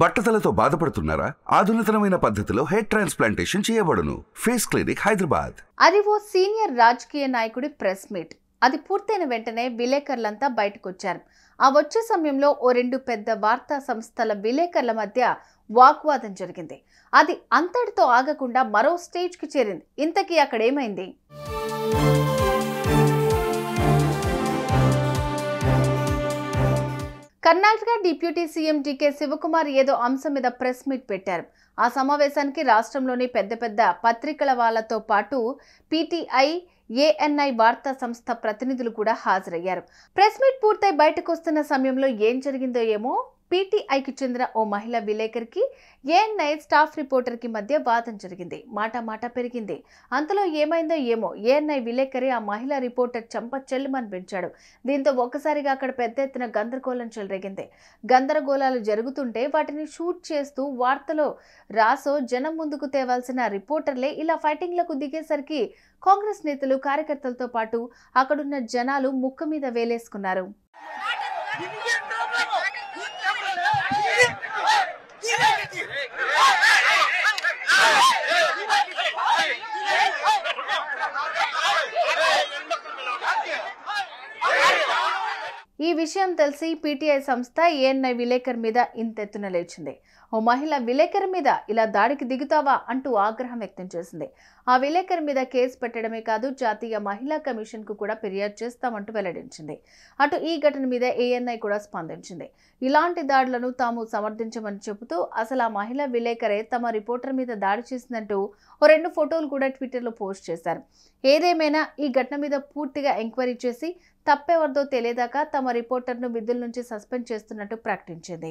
బట్టతలతో బాధపడుతున్నారా? ఆధునితనమైన పద్ధతిలో hair transplantation చేయబడును. Face clinic, Hyderabad. అది ఓ సీనియర్ రాజకీయ నాయకుడి ప్రెస్ మీట్. అది పూర్తయిన వెంటనే విలేకరులంతా బయటకొచ్చారు. ఆ వచ్చే సమయంలో ఓ రెండు పెద్ద వార్తా సంస్థల విలేకరుల మధ్య వాగ్వాదం జరిగింది. అది అంతటితో ఆగకుండా మరో స్టేజ్కి చేరింది. ఇంతకీ అక్కడేమైంది? కర్ణాటక డిప్యూటీ సీఎం డికే శివకుమార్ ఏదో అంశం మీద ప్రెస్ మీట్ పెట్టారు. ఆ సమావేశానికి రాష్ట్రంలోని పెద్ద పెద్ద పత్రికల వాళ్ళతో పాటు పీటీఐ, ఏఎన్ఐ వార్తా సంస్థ ప్రతినిధులు కూడా హాజరయ్యారు. ప్రెస్ మీట్ పూర్తయి బయటకు వస్తున్న సమయంలో ఏం జరిగిందో ఏమో, పీటీఐకి చెందిన ఓ మహిళా విలేకరికి, ఏఎన్ఐ స్టాఫ్ రిపోర్టర్కి మధ్య వాదం జరిగింది. మాట పెరిగింది. అంతలో ఏమైందో ఏమో, ఏఎన్ఐ విలేకరి ఆ మహిళా రిపోర్టర్ చెంప చెల్లుమని పెంచాడు. దీంతో ఒక్కసారిగా అక్కడ పెద్ద ఎత్తున గందరగోళం చెలరేగింది. గందరగోళాలు జరుగుతుంటే వాటిని షూట్ చేస్తూ వార్తలో రాసో జనం ముందుకు తేవాల్సిన రిపోర్టర్లే ఇలా ఫైటింగ్లకు దిగేసరికి కాంగ్రెస్ నేతలు, కార్యకర్తలతో పాటు అక్కడున్న జనాలు ముక్కు మీద వేలేసుకున్నారు. ఈ విషయం తెలిసి పీటీఐ సంస్థ ఏఎన్ఐ విలేకర్ మీద ఇంతెత్తున లేచింది. ఓ మహిళ విలేకరి మీద ఇలా దాడికి దిగుతావా అంటూ ఆగ్రహం వ్యక్తం చేసింది. ఆ విలేకరి మీద కేసు పెట్టడమే కాదు, జాతీయ మహిళా కమిషన్ కు కూడా ఫిర్యాదు చేస్తామంటూ వెల్లడించింది. అటు ఈ ఘటన మీద ఏఎన్ఐ కూడా స్పందించింది. ఇలాంటి దాడులను తాము సమర్థించమని చెబుతూ అసలు ఆ మహిళా విలేకరే తమ రిపోర్టర్ మీద దాడి చేసిందంటూ ఓ రెండు ఫోటోలు కూడా ట్విట్టర్లో పోస్ట్ చేశారు. ఏదేమైనా ఈ ఘటన మీద పూర్తిగా ఎంక్వైరీ చేసి తప్పెవరిదో తెలియదాకా తమ రిపోర్టర్ను విధుల నుంచి సస్పెండ్ చేస్తున్నట్టు ప్రకటించింది.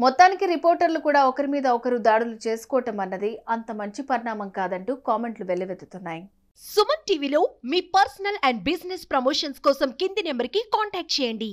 మొత్తానికి రిపోర్టర్లు కూడా ఒకరి మీద ఒకరు దాడులు చేసుకోవటం అన్నది అంత మంచి పరిణామం కాదంటూ కామెంట్లు వెల్లువెత్తుతున్నాయి. సుమన్ టీవీలో మీ పర్సనల్ అండ్ బిజినెస్ ప్రమోషన్స్ కోసం కింది నెంబర్కి కాంటాక్ట్ చేయండి.